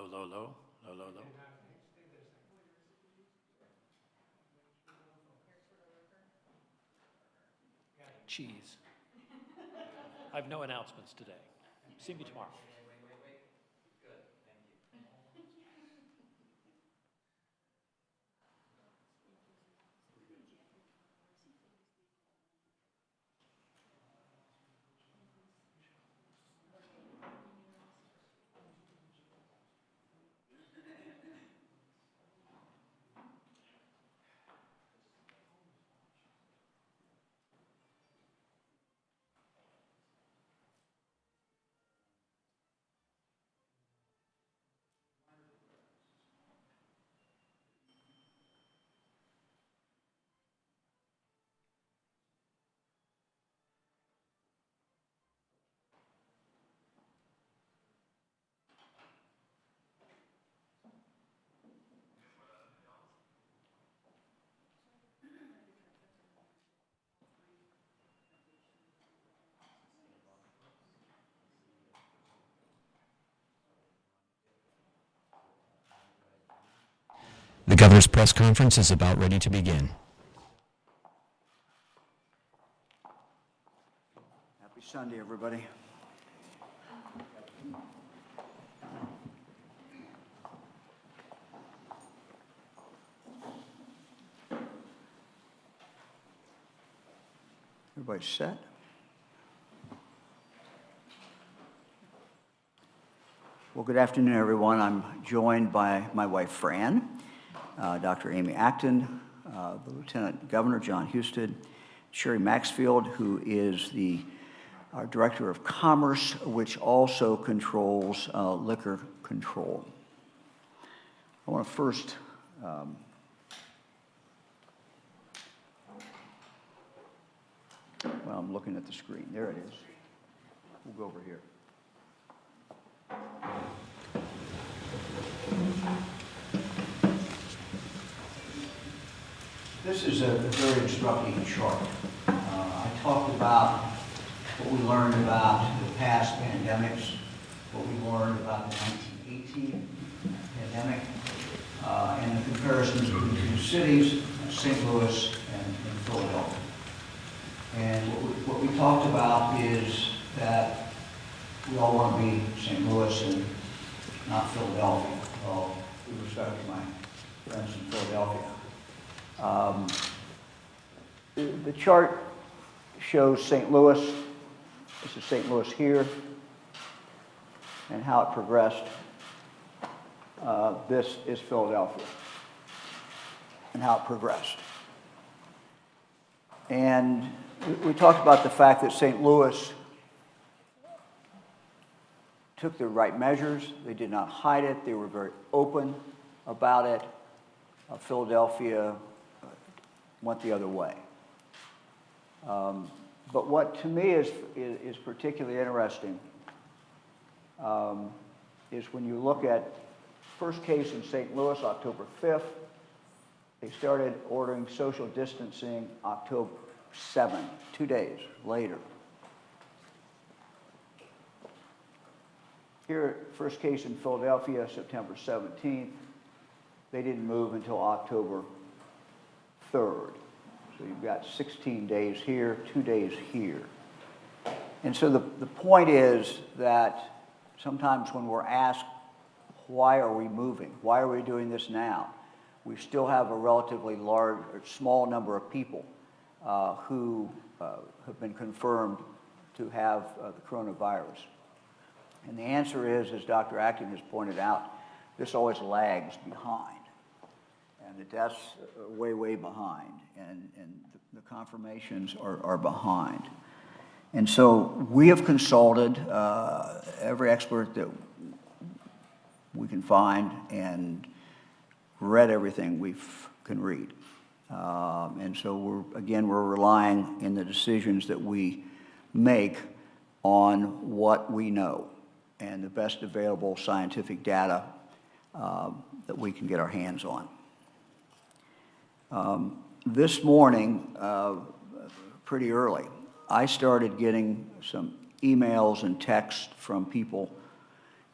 Low, low, low, low, low, low. Cheese. I have no announcements today. See me tomorrow. The governor's press conference is about ready to begin. Happy Sunday, everybody. Everybody set? Well, good afternoon, everyone. I'm joined by my wife, Fran, Dr. Amy Acton, the Lieutenant Governor, John Husted, Sherry Maxfield, who is our Director of Commerce, which also controls liquor control. I want to first well, I'm looking at the screen. There it is. We'll go over here. This is a very instructive chart. I talked about what we learned about the past pandemics, what we learned about the 1918 pandemic, and the comparisons between two cities, St. Louis and Philadelphia. And what we talked about is that we all want to be St. Louis and not Philadelphia. Well, with respect to my friends in Philadelphia. The chart shows St. Louis. This is St. Louis here, and how it progressed. This is Philadelphia, and how it progressed. And we talked about the fact that St. Louis took the right measures. They did not hide it. They were very open about it. Philadelphia went the other way. But what to me is particularly interesting is when you look at first case in St. Louis, October 5th. They started ordering social distancing October 7th, 2 days later. Here, first case in Philadelphia, September 17th. They didn't move until October 3rd. So you've got 16 days here, 2 days here. And so the point is that sometimes when we're asked, why are we moving? Why are we doing this now? We still have a relatively small number of people who have been confirmed to have the coronavirus. And the answer is, as Dr. Acton has pointed out, this always lags behind. And the deaths are way, way behind. And the confirmations are behind. And so we have consulted every expert that we can find and read everything we can read. And so we're relying in the decisions that we make on what we know and the best available scientific data that we can get our hands on. This morning, pretty early, I started getting some emails and texts from people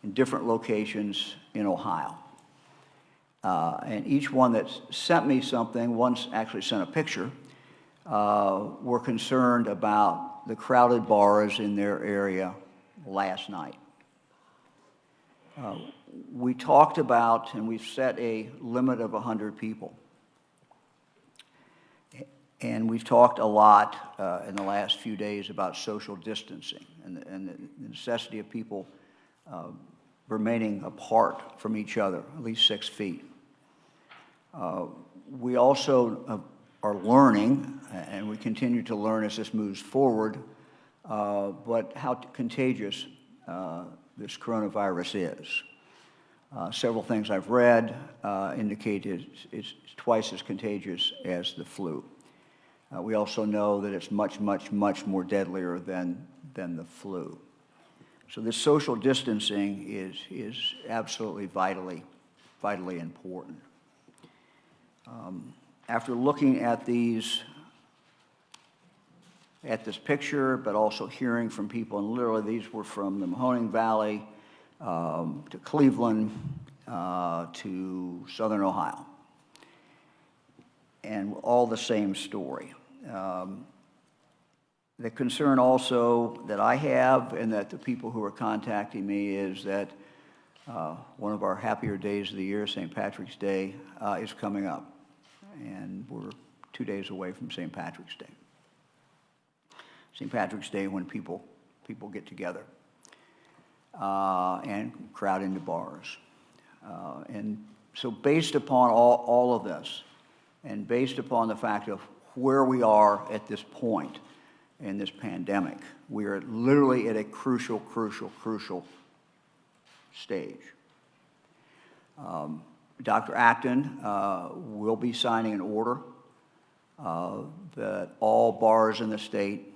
in different locations in Ohio. And each one that sent me something, once actually sent a picture, were concerned about the crowded bars in their area last night. We talked about, and we've set a limit of 100 people. And we've talked a lot in the last few days about social distancing and the necessity of people remaining apart from each other, at least 6 feet. We also are learning, and we continue to learn as this moves forward, but how contagious this coronavirus is. Several things I've read indicate it's twice as contagious as the flu. We also know that it's much, much, much more deadlier than the flu. So this social distancing is absolutely vitally important. After looking at this picture, but also hearing from people, and literally these were from the Mahoning Valley to Cleveland to Southern Ohio, and all the same story. The concern also that I have, and that the people who are contacting me, is that one of our happier days of the year, St. Patrick's Day, is coming up. And we're 2 days away from St. Patrick's Day. St. Patrick's Day, when people get together and crowd into bars. And so based upon all of this, and based upon the fact of where we are at this point in this pandemic, we are literally at a crucial stage. Dr. Acton will be signing an order that all bars in the state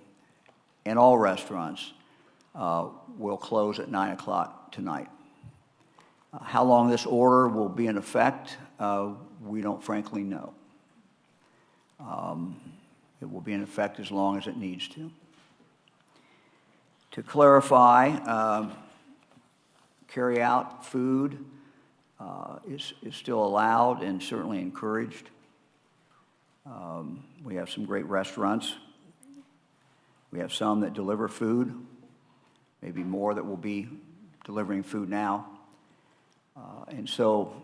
and all restaurants will close at 9 o'clock tonight. How long this order will be in effect, we don't frankly know. It will be in effect as long as it needs to. To clarify, carry-out food is still allowed and certainly encouraged. We have some great restaurants. We have some that deliver food, maybe more that will be delivering food now. And so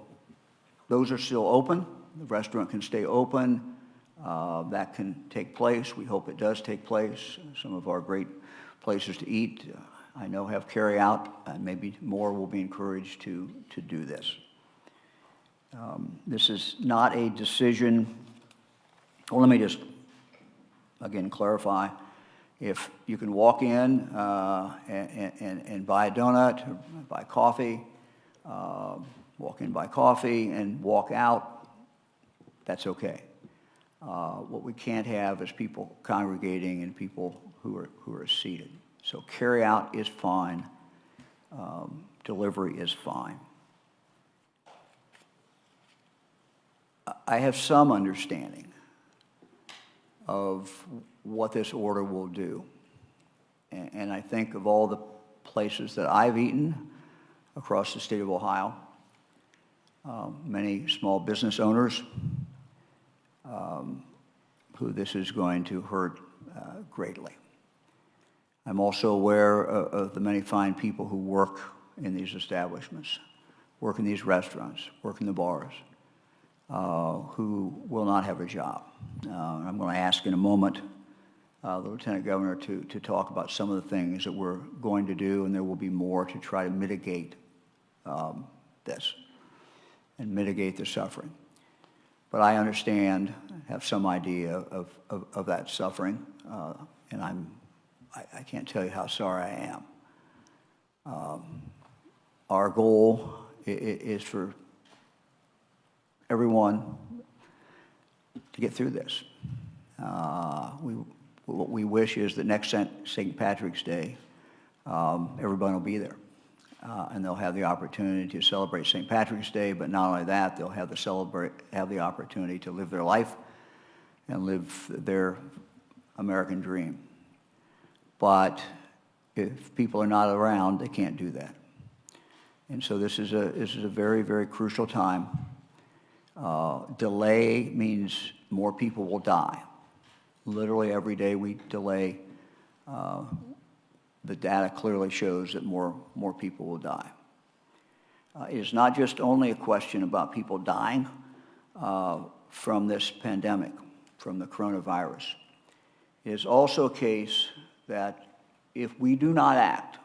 those are still open. The restaurant can stay open. That can take place. We hope it does take place. Some of our great places to eat, I know, have carry-out, and maybe more will be encouraged to do this. This is not a decision. Well, let me just, again, clarify. If you can walk in and buy a donut, or buy coffee, walk in, buy coffee, and walk out, that's okay. What we can't have is people congregating and people who are seated. So carry out is fine. Delivery is fine. I have some understanding of what this order will do. And I think of all the places that I've eaten across the state of Ohio, many small business owners who this is going to hurt greatly. I'm also aware of the many fine people who work in these establishments, work in these restaurants, work in the bars, who will not have a job. I'm going to ask in a moment the Lieutenant Governor to talk about some of the things that we're going to do, and there will be more to try to mitigate this and mitigate the suffering. But I understand, have some idea of that suffering, and I can't tell you how sorry I am. Our goal is for everyone to get through this. What we wish is that next St. Patrick's Day, everyone will be there. And they'll have the opportunity to celebrate St. Patrick's Day, but not only that, they'll have the opportunity to live their life and live their American dream. But if people are not around, they can't do that. And so this is a very, very crucial time. Delay means more people will die. Literally every day we delay, the data clearly shows that more people will die. It is not just only a question about people dying from this pandemic, from the coronavirus. It is also a case that if we do not act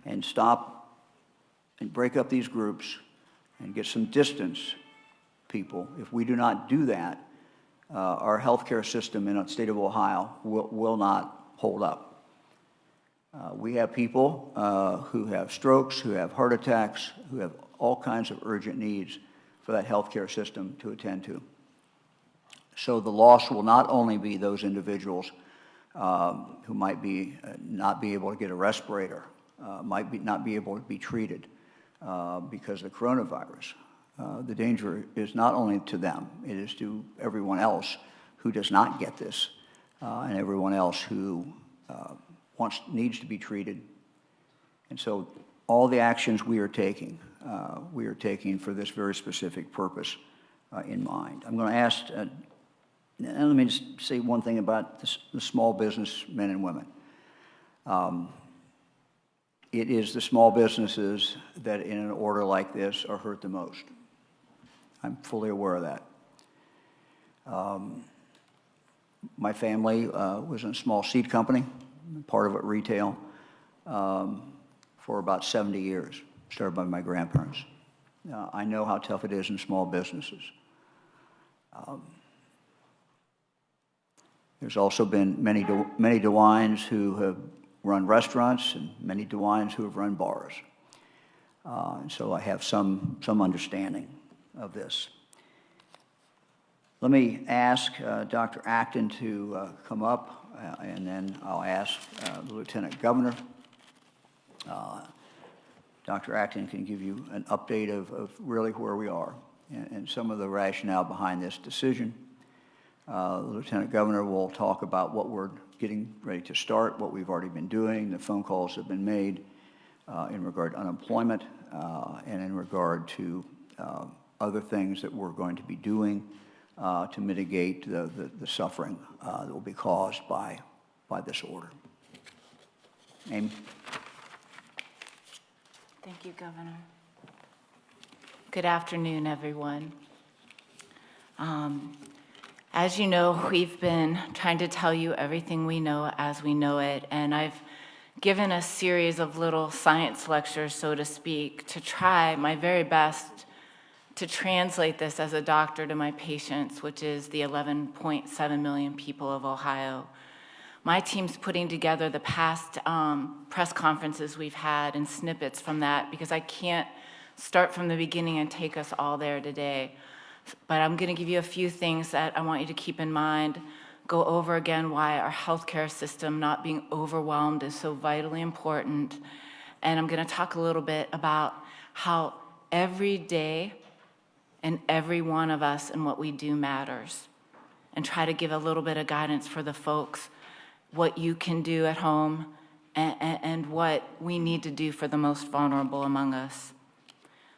and stop and break up these groups and get some distance, people, if we do not do that, our healthcare system in the state of Ohio will not hold up. We have people who have strokes, who have heart attacks, who have all kinds of urgent needs for that healthcare system to attend to. So the loss will not only be those individuals who might be not be able to get a respirator, not be able to be treated because of the coronavirus. The danger is not only to them, it is to everyone else who does not get this, and everyone else who needs to be treated. And so all the actions we are taking for this very specific purpose in mind. I'm going to ask, let me just say one thing about the small business men and women. It is the small businesses that in an order like this are hurt the most. I'm fully aware of that. My family was in a small seed company, part of it retail, for about 70 years, started by my grandparents. I know how tough it is in small businesses. There's also been many DeWines who have run restaurants and many DeWines who have run bars. And so I have some understanding of this. Let me ask Dr. Acton to come up, and then I'll ask the Lieutenant Governor. Dr. Acton can give you an update of really where we are and some of the rationale behind this decision. The Lieutenant Governor will talk about what we're getting ready to start, what we've already been doing, the phone calls that have been made in regard to unemployment and in regard to other things that we're going to be doing to mitigate the suffering that will be caused by this order. Amy? Thank you, Governor. Good afternoon, everyone. As you know, we've been trying to tell you everything we know as we know it, and I've given a series of little science lectures, so to speak, to try my very best to translate this as a doctor to my patients, which is the 11.7 million people of Ohio. My team's putting together the past press conferences we've had and snippets from that because I can't start from the beginning and take us all there today. But I'm going to give you a few things that I want you to keep in mind, go over again why our healthcare system not being overwhelmed is so vitally important. And I'm going to talk a little bit about how every day and every one of us and what we do matters, and try to give a little bit of guidance for the folks, what you can do at home and what we need to do for the most vulnerable among us.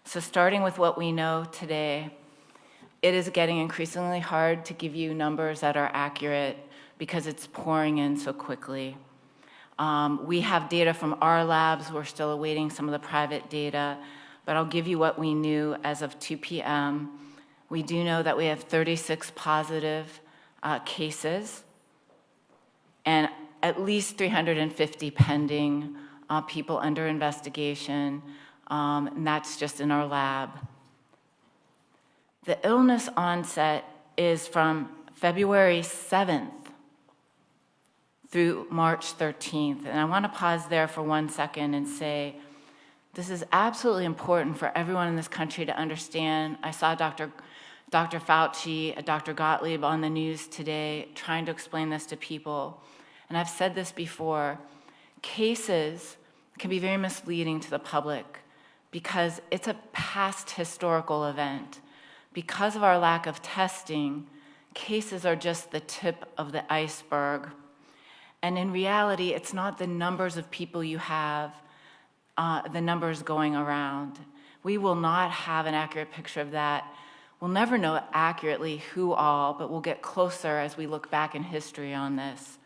So starting with what we know today, it is getting increasingly hard to give you numbers that are accurate because it's pouring in so quickly. We have data from our labs. We're still awaiting some of the private data, but I'll give you what we knew as of 2 p.m. We do know that we have 36 positive cases and at least 350 pending people under investigation, and that's just in our lab. The illness onset is from February 7th through March 13th. And I want to pause there for 1 second and say, this is absolutely important for everyone in this country to understand. I saw Dr. Fauci, Dr. Gottlieb on the news today trying to explain this to people. And I've said this before, cases can be very misleading to the public because it's a past historical event. Because of our lack of testing, cases are just the tip of the iceberg. And in reality, it's not the numbers of people you have the numbers going around. We will not have an accurate picture of that. We'll never know accurately who all, but we'll get closer as we look back in history on this.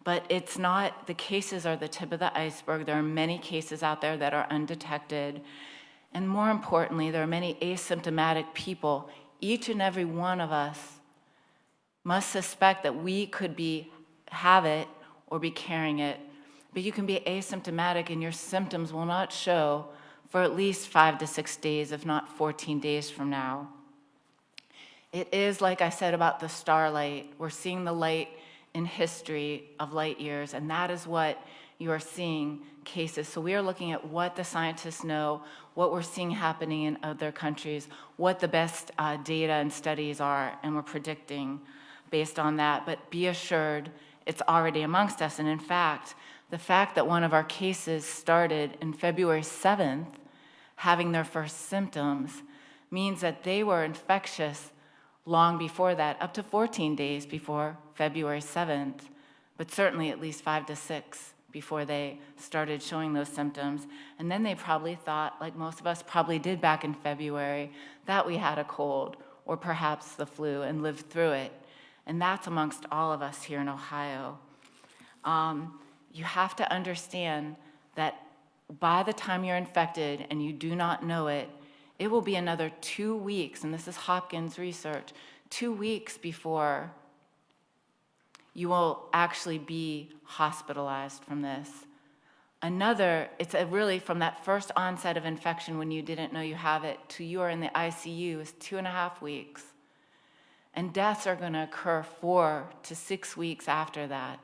But it's not, the cases are the tip of the iceberg. There are many cases out there that are undetected. And more importantly, there are many asymptomatic people. Each and every one of us must suspect that we could have it or be carrying it. But you can be asymptomatic and your symptoms will not show for at least 5 to 6 days, if not 14 days from now. It is, like I said about the starlight, we're seeing the light in history of light years, and that is what you are seeing cases. So we are looking at what the scientists know, what we're seeing happening in other countries, what the best data and studies are, and we're predicting based on that. But be assured, it's already amongst us. And in fact, the fact that one of our cases started in February 7th, having their first symptoms, means that they were infectious long before that, up to 14 days before February 7th, but certainly at least 5 to 6 before they started showing those symptoms. And then they probably thought, like most of us probably did back in February, that we had a cold or perhaps the flu and lived through it. And that's amongst all of us here in Ohio. You have to understand that by the time you're infected and you do not know it, it will be another 2 weeks, and this is Hopkins research, 2 weeks before you will actually be hospitalized from this. It's really from that first onset of infection when you didn't know you have it to you are in the ICU is 2.5 weeks. And deaths are gonna occur 4 to 6 weeks after that.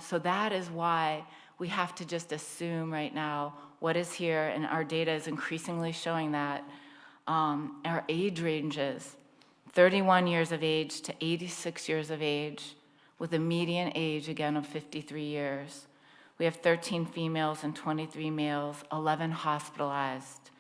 So that is why we have to just assume right now what is here, and our data is increasingly showing that. Our age ranges, 31 years of age to 86 years of age, with a median age, again, of 53 years. We have 13 females and 23 males, 11 hospitalized.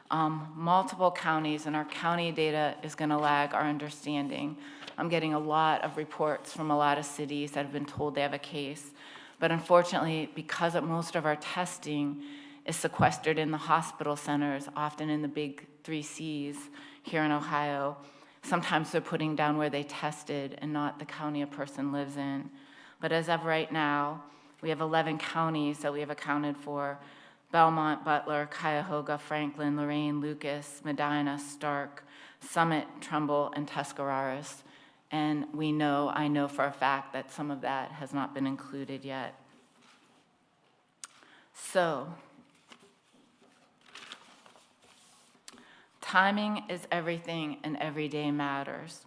Multiple counties, and our county data is going to lag our understanding. I'm getting a lot of reports from a lot of cities that have been told they have a case. But unfortunately, because of most of our testing is sequestered in the hospital centers, often in the big 3 Cs here in Ohio, sometimes they're putting down where they tested and not the county a person lives in. But as of right now, we have 11 counties that we have accounted for: Belmont, Butler, Cuyahoga, Franklin, Lorain, Lucas, Medina, Stark, Summit, Trumbull, and Tuscarawas. And I know for a fact that some of that has not been included yet. So, timing is everything and every day matters.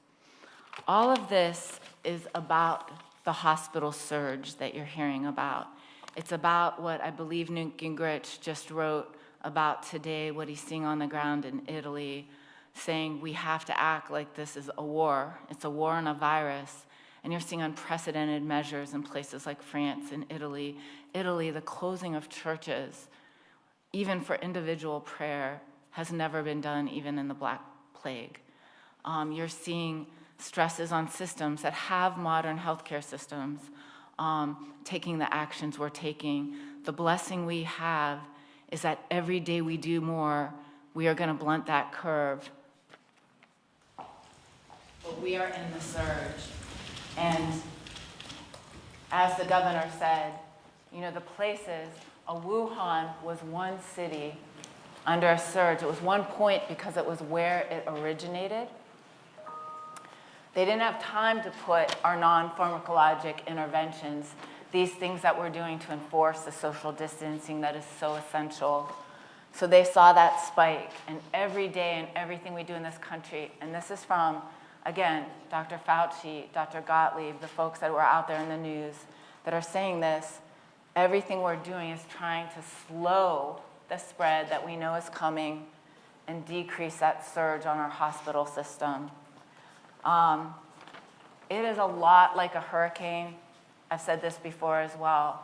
All of this is about the hospital surge that you're hearing about. It's about what I believe Newt Gingrich just wrote about today, what he's seeing on the ground in Italy, saying we have to act like this is a war. It's a war on a virus. And you're seeing unprecedented measures in places like France and Italy. Italy, the closing of churches, even for individual prayer, has never been done, even in the Black Plague. You're seeing stresses on systems that have modern healthcare systems, taking the actions we're taking. The blessing we have is that every day we do more, we are going to blunt that curve. But we are in the surge. And as the governor said, the places, Wuhan was one city under a surge. It was one point because it was where it originated. They didn't have time to put our non-pharmacologic interventions, these things that we're doing to enforce the social distancing that is so essential. So they saw that spike, and every day and everything we do in this country, and this is from, again, Dr. Fauci, Dr. Gottlieb, the folks that were out there in the news that are saying this, everything we're doing is trying to slow the spread that we know is coming and decrease that surge on our hospital system. It is a lot like a hurricane. I've said this before as well.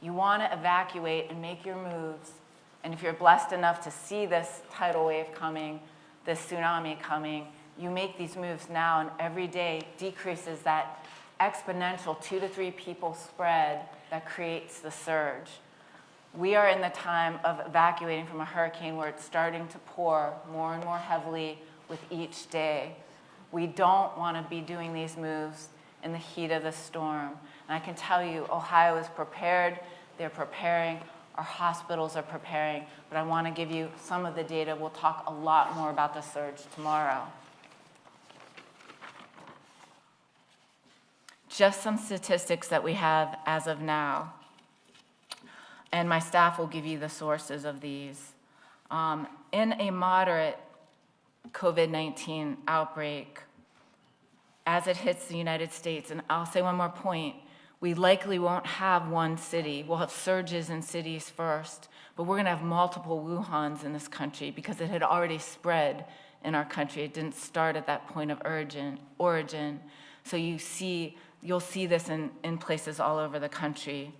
You want to evacuate and make your moves, and if you're blessed enough to see this tidal wave coming, this tsunami coming, you make these moves now, and every day decreases that exponential 2 to 3 people spread that creates the surge. We are in the time of evacuating from a hurricane where it's starting to pour more and more heavily with each day. We don't want to be doing these moves in the heat of the storm. And I can tell you, Ohio is prepared, they're preparing, our hospitals are preparing, but I want to give you some of the data. We'll talk a lot more about the surge tomorrow. Just some statistics that we have as of now. And my staff will give you the sources of these. In a moderate COVID-19 outbreak, as it hits the United States, and I'll say one more point, we likely won't have one city. We'll have surges in cities first, but we're gonna have multiple Wuhans in this country because it had already spread in our country. It didn't start at that point of origin. So you'll see this in places all over the country.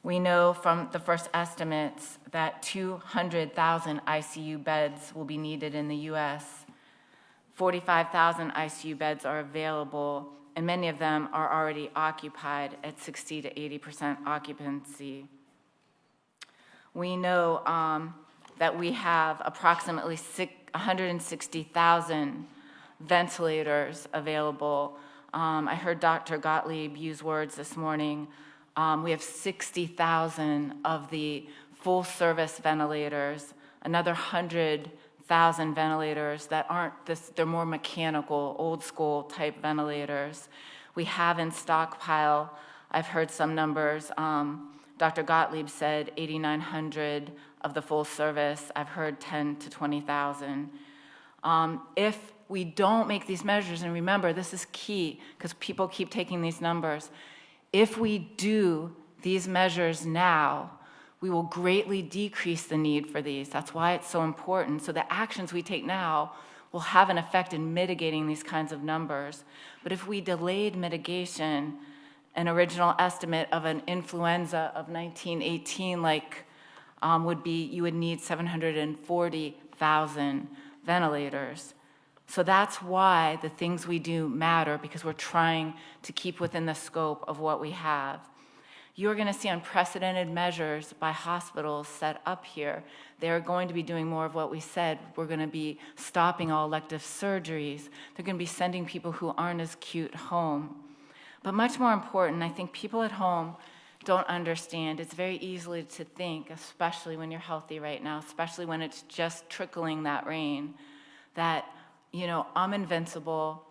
We know from the first estimates that 200,000 ICU beds will be needed in the US. 45,000 ICU beds are available, and many of them are already occupied at 60 to 80% occupancy. We know that we have approximately 160,000 ventilators available. I heard Dr. Gottlieb use words this morning. We have 60,000 of the full-service ventilators, another 100,000 ventilators that aren't this, they're more mechanical, old-school type ventilators. We have in stockpile, I've heard some numbers, Dr. Gottlieb said 8,900 of the full service. I've heard 10 to 20,000. If we don't make these measures, and remember, this is key because people keep taking these numbers, if we do these measures now, we will greatly decrease the need for these. That's why it's so important. So the actions we take now will have an effect in mitigating these kinds of numbers. But if we delayed mitigation, an original estimate of an influenza of 1918 would be, you would need 740,000 ventilators. So that's why the things we do matter, because we're trying to keep within the scope of what we have. You're going to see unprecedented measures by hospitals set up here. They're going to be doing more of what we said. We're going to be stopping all elective surgeries. They're going to be sending people who aren't as acute home. But much more important, I think people at home don't understand. It's very easy to think, especially when you're healthy right now, especially when it's just trickling that rain, that I'm invincible,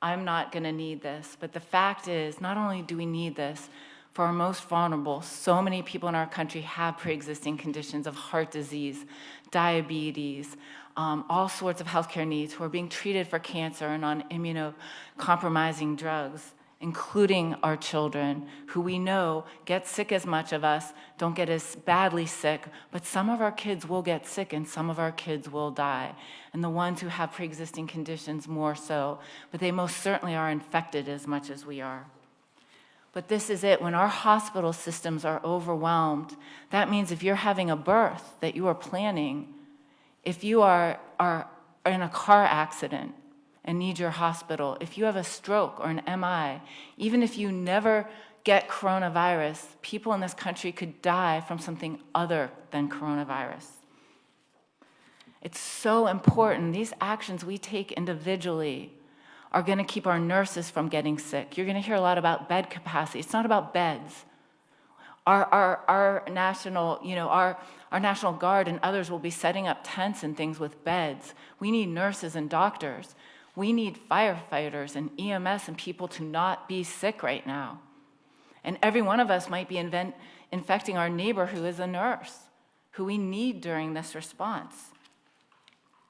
I'm not gonna need this. But the fact is, not only do we need this, for our most vulnerable, so many people in our country have pre-existing conditions of heart disease, diabetes, all sorts of healthcare needs who are being treated for cancer and on immunocompromising drugs, including our children, who we know get sick as much of us, don't get as badly sick, but some of our kids will get sick and some of our kids will die. And the ones who have pre-existing conditions more so, but they most certainly are infected as much as we are. But this is it, when our hospital systems are overwhelmed, that means if you're having a birth that you are planning, if you are in a car accident, and need your hospital, if you have a stroke or an MI, even if you never get coronavirus, people in this country could die from something other than coronavirus. It's so important. These actions we take individually are going to keep our nurses from getting sick. You're going to hear a lot about bed capacity. It's not about beds. Our national, our National Guard and others will be setting up tents and things with beds. We need nurses and doctors. We need firefighters and EMS and people to not be sick right now. And every one of us might be infecting our neighbor who is a nurse, who we need during this response.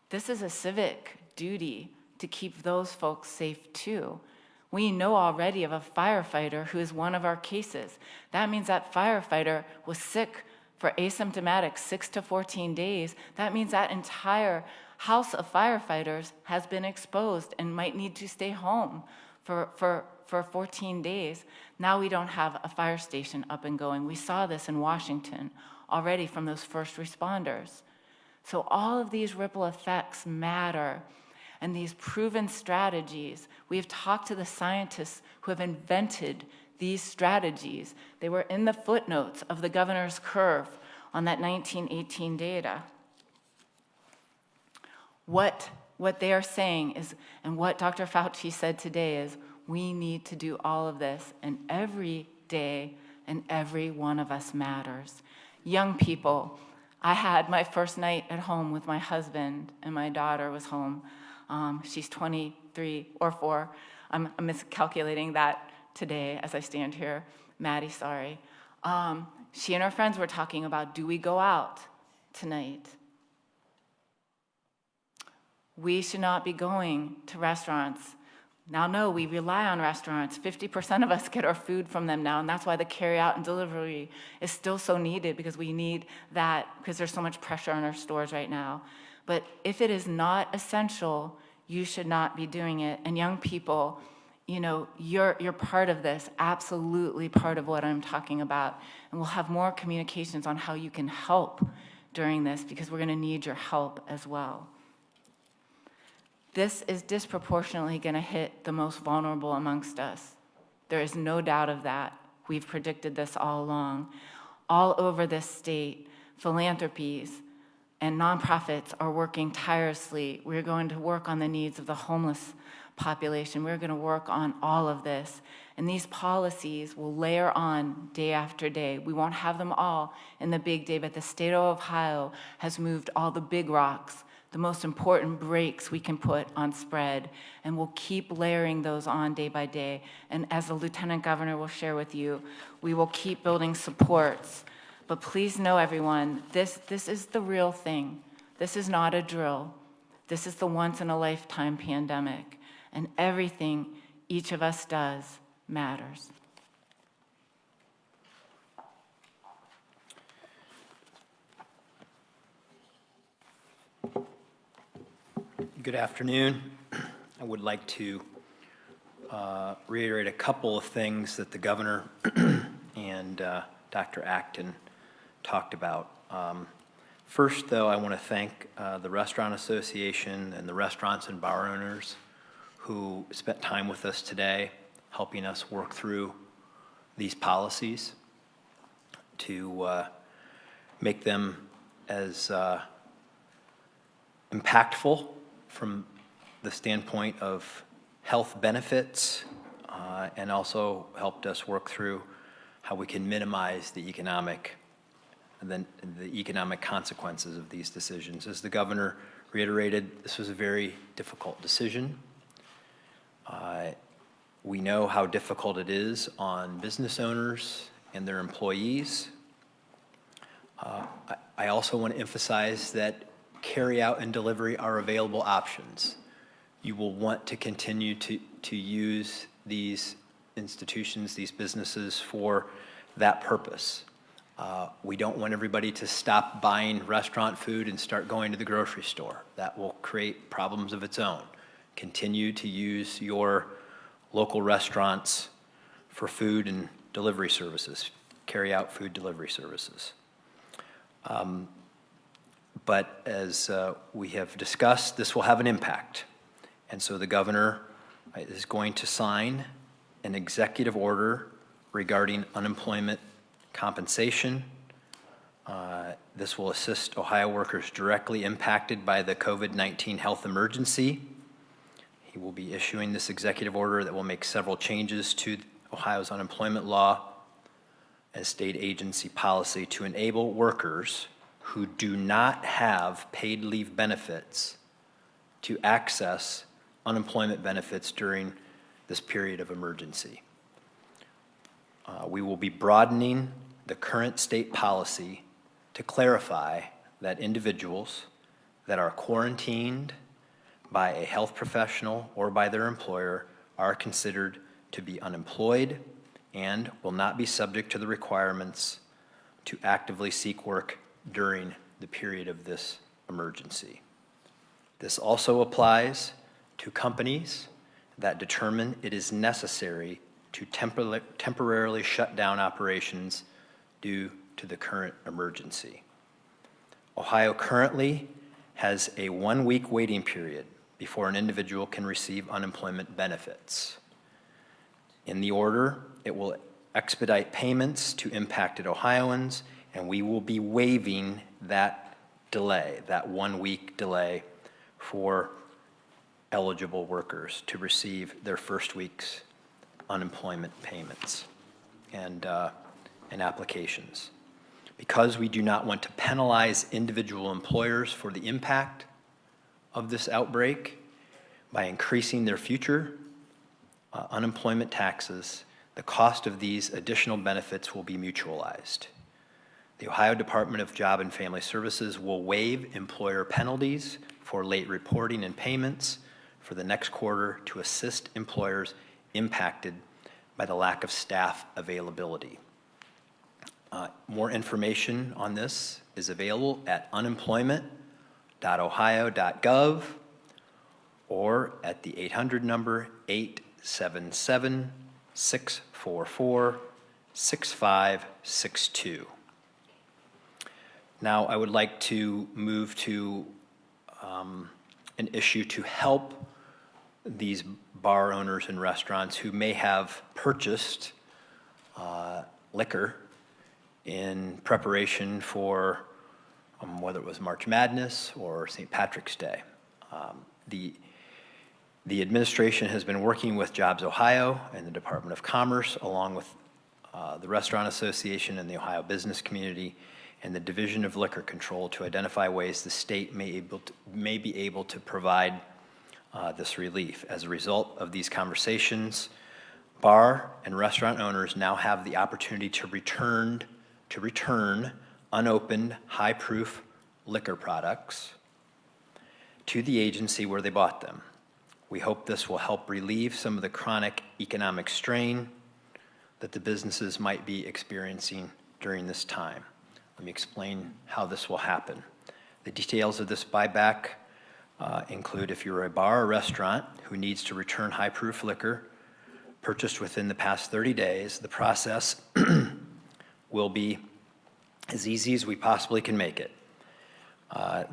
This is a civic duty to keep those folks safe too. We know already of a firefighter who is one of our cases. That means that firefighter was sick for asymptomatic 6 to 14 days. That means that entire house of firefighters has been exposed and might need to stay home for 14 days. Now we don't have a fire station up and going. We saw this in Washington already from those first responders. So all of these ripple effects matter. And these proven strategies, we have talked to the scientists who have invented these strategies. They were in the footnotes of the governor's curve on that 1918 data. What they are saying is, and what Dr. Fauci said today is, we need to do all of this, and every day and every one of us matters. Young people, I had my first night at home with my husband, and my daughter was home. She's 23 or 4. I'm miscalculating that today as I stand here. Maddie, sorry. She and her friends were talking about, do we go out tonight? We should not be going to restaurants. Now, no, we rely on restaurants. 50% of us get our food from them now, and that's why the carry-out and delivery is still so needed, because we need that, because there's so much pressure on our stores right now. But if it is not essential, you should not be doing it. And young people, you know, you're part of this, absolutely part of what I'm talking about. And we'll have more communications on how you can help during this, because we're going to need your help as well. This is disproportionately going to hit the most vulnerable amongst us. There is no doubt of that. We've predicted this all along. All over this state, philanthropies and nonprofits are working tirelessly. We're going to work on the needs of the homeless population. We're going to work on all of this. And these policies will layer on day after day. We won't have them all in the big day, but the state of Ohio has moved all the big rocks, the most important breaks we can put on spread, and we'll keep layering those on day by day. And as the Lieutenant Governor will share with you, we will keep building supports. But please know, everyone, this is the real thing. This is not a drill. This is the once-in-a-lifetime pandemic, and everything each of us does matters. Good afternoon. I would like to reiterate a couple of things that the governor and Dr. Acton talked about. First, though, I want to thank the Restaurant Association and the restaurants and bar owners who spent time with us today, helping us work through these policies to make them as impactful from the standpoint of health benefits, and also helped us work through how we can minimize the economic consequences of these decisions. As the governor reiterated, this was a very difficult decision. We know how difficult it is on business owners and their employees. I also want to emphasize that carry-out and delivery are available options. You will want to continue to use these institutions, these businesses, for that purpose. We don't want everybody to stop buying restaurant food and start going to the grocery store. That will create problems of its own. Continue to use your local restaurants for food and delivery services, carry out food delivery services. But as we have discussed, this will have an impact. And so the governor is going to sign an executive order regarding unemployment compensation. This will assist Ohio workers directly impacted by the COVID-19 health emergency. He will be issuing this executive order that will make several changes to Ohio's unemployment law and state agency policy to enable workers who do not have paid leave benefits to access unemployment benefits during this period of emergency. We will be broadening the current state policy to clarify that individuals that are quarantined by a health professional or by their employer are considered to be unemployed and will not be subject to the requirements to actively seek work during the period of this emergency. This also applies to companies that determine it is necessary to temporarily shut down operations due to the current emergency. Ohio currently has a 1-week waiting period before an individual can receive unemployment benefits. In the order, it will expedite payments to impacted Ohioans and we will be waiving that delay, that 1-week delay for eligible workers to receive their first week's unemployment payments and applications. Because we do not want to penalize individual employers for the impact of this outbreak by increasing their future unemployment taxes, the cost of these additional benefits will be mutualized. The Ohio Department of Job and Family Services will waive employer penalties for late reporting and payments for the next quarter to assist employers impacted by the lack of staff availability. More information on this is available at unemployment.ohio.gov or at the 800 number 877-644-6562. Now, I would like to move to an issue to help these bar owners and restaurants who may have purchased liquor in preparation for whether it was March Madness or St. Patrick's Day. The administration has been working with Jobs Ohio and the Department of Commerce, along with the Restaurant Association and the Ohio business community and the Division of Liquor Control to identify ways the state may be able to provide this relief. As a result of these conversations, bar and restaurant owners now have the opportunity to return unopened, high-proof liquor products to the agency where they bought them. We hope this will help relieve some of the chronic economic strain that the businesses might be experiencing during this time. Let me explain how this will happen. The details of this buyback include if you're a bar or restaurant who needs to return high-proof liquor purchased within the past 30 days, the process will be as easy as we possibly can make it.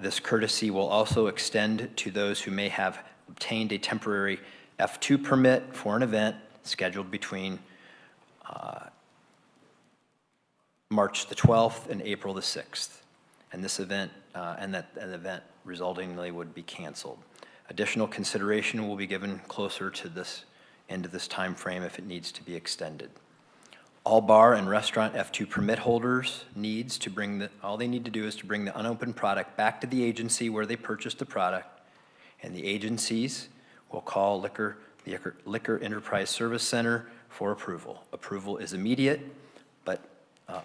This courtesy will also extend to those who may have obtained a temporary F2 permit for an event scheduled between March the 12th and April the 6th. And this event, an event resultingly would be canceled. Additional consideration will be given closer to this end of this time frame if it needs to be extended. All bar and restaurant F2 permit holders all they need to do is to bring the unopened product back to the agency where they purchased the product, and the agencies will call the Liquor Enterprise Service Center for approval. Approval is immediate, but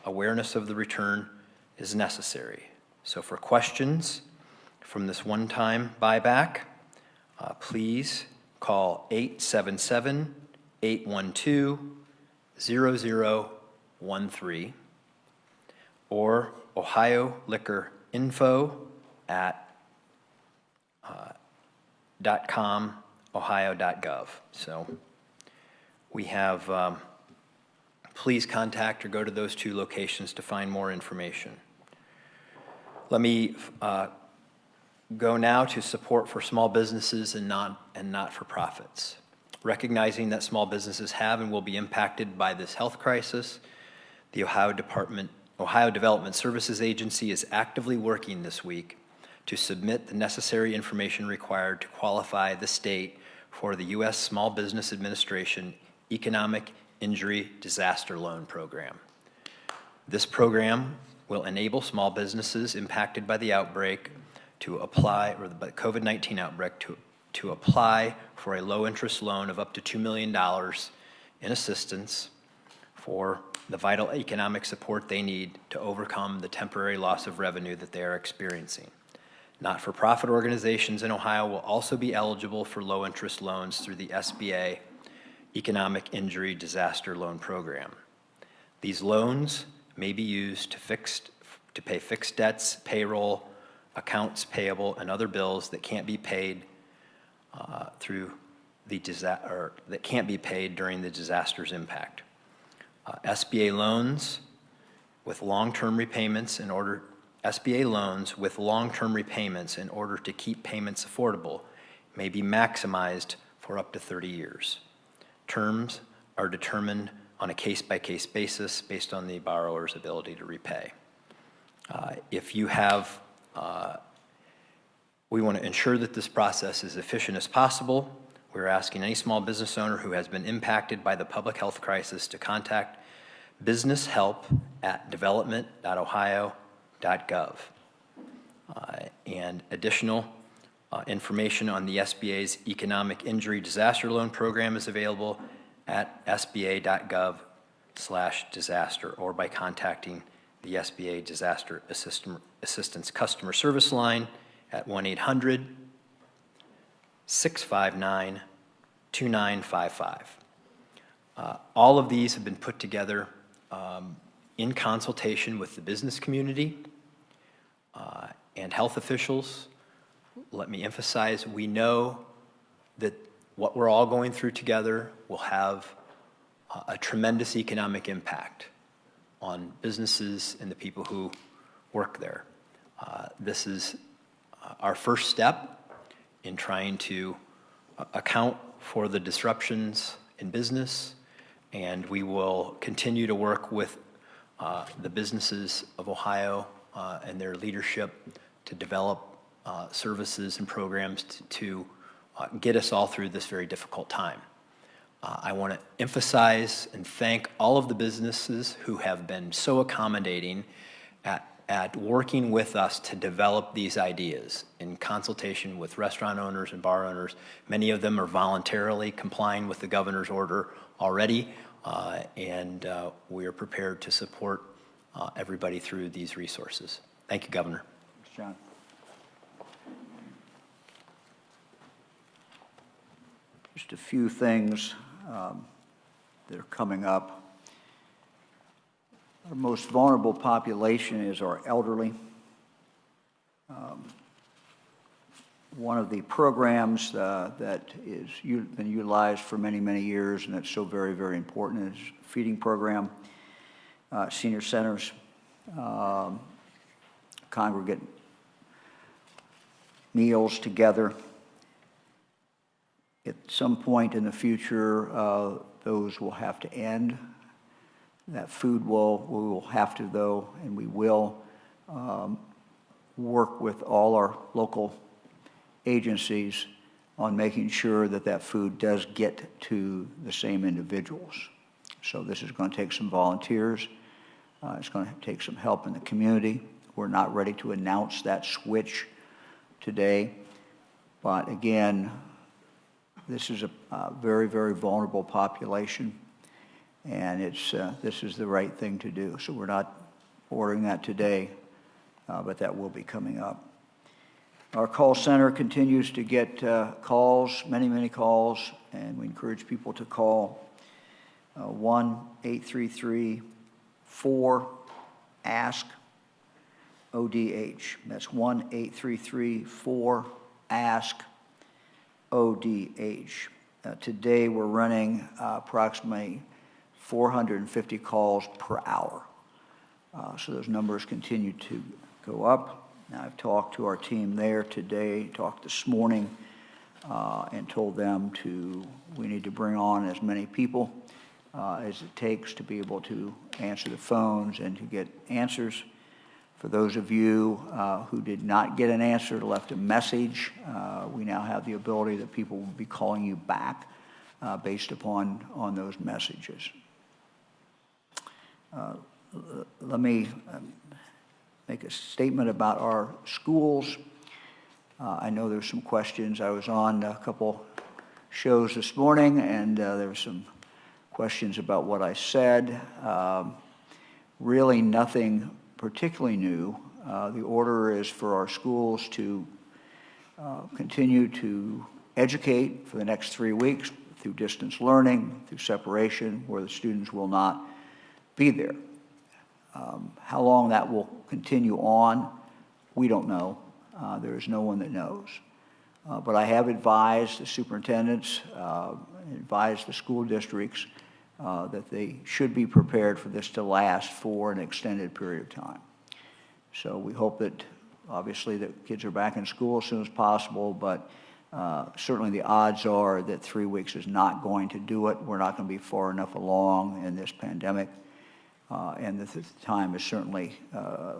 awareness of the return is necessary. So for questions from this one-time buyback, please call 877-812-0013 or Ohio Liquor Info at .com, ohio.gov. So we have, please contact or go to those two locations to find more information. Let me go now to support for small businesses and not-for-profits. Recognizing that small businesses have and will be impacted by this health crisis, the Ohio Development Services Agency is actively working this week to submit the necessary information required to qualify the state for the U.S. Small Business Administration Economic Injury Disaster Loan Program. This program will enable small businesses impacted by the outbreak to apply, or the COVID-19 outbreak, to apply for a low-interest loan of up to $2 million in assistance for the vital economic support they need to overcome the temporary loss of revenue that they are experiencing. Not-for-profit organizations in Ohio will also be eligible for low-interest loans through the SBA Economic Injury Disaster Loan Program. These loans may be used to pay fixed debts, payroll, accounts payable, and other bills that can't be paid that can't be paid during the disaster's impact. SBA loans with long-term repayments in order to keep payments affordable may be maximized for up to 30 years. Terms are determined on a case-by-case basis based on the borrower's ability to repay. If you have, we want to ensure that this process is efficient as possible. We're asking any small business owner who has been impacted by the public health crisis to contact business help at development.ohio.gov. And additional information on the SBA's Economic Injury Disaster Loan Program is available at sba.gov/disaster or by contacting the SBA Disaster Assistance Customer Service Line at 1-800-659-2955. All of these have been put together in consultation with the business community and health officials. Let me emphasize, we know that what we're all going through together will have a tremendous economic impact on businesses and the people who work there. This is our first step in trying to account for the disruptions in business, and we will continue to work with the businesses of Ohio and their leadership to develop services and programs to get us all through this very difficult time. I want to emphasize and thank all of the businesses who have been so accommodating at working with us to develop these ideas in consultation with restaurant owners and bar owners. Many of them are voluntarily complying with the governor's order already, and we are prepared to support everybody through these resources. Thank you, Governor. Thanks, John. Just a few things that are coming up. Our most vulnerable population is our elderly. One of the programs that is been utilized for many, many years, and that's so very, very important, is feeding program. Senior centers congregate meals together. At some point in the future, those will have to end. That food we will have to, though, and we will work with all our local agencies on making sure that that food does get to the same individuals. So this is going to take some volunteers. It's going to take some help in the community. We're not ready to announce that switch today. But again, this is a very, very vulnerable population, and this is the right thing to do. So we're not ordering that today, but that will be coming up. Our call center continues to get calls, many, many calls, and we encourage people to call 1-833-4-ASK-ODH. That's 1-833-4-ASK-ODH. Today we're running approximately 450 calls per hour. So those numbers continue to go up. Now, I've talked to our team there today, talked this morning, and told them we need to bring on as many people as it takes to be able to answer the phones and to get answers. For those of you who did not get an answer, left a message, we now have the ability that people will be calling you back based upon those messages. Let me make a statement about our schools. I know there's some questions. I was on a couple shows this morning, and there were some questions about what I said. Really nothing particularly new. The order is for our schools to continue to educate for the next 3 weeks through distance learning, through separation, where the students will not be there. How long that will continue on, we don't know. There is no one that knows. But I have advised the superintendents, advised the school districts that they should be prepared for this to last for an extended period of time. So we hope that, obviously, that kids are back in school as soon as possible, but certainly the odds are that 3 weeks is not going to do it. We're not going to be far enough along in this pandemic and the time is certainly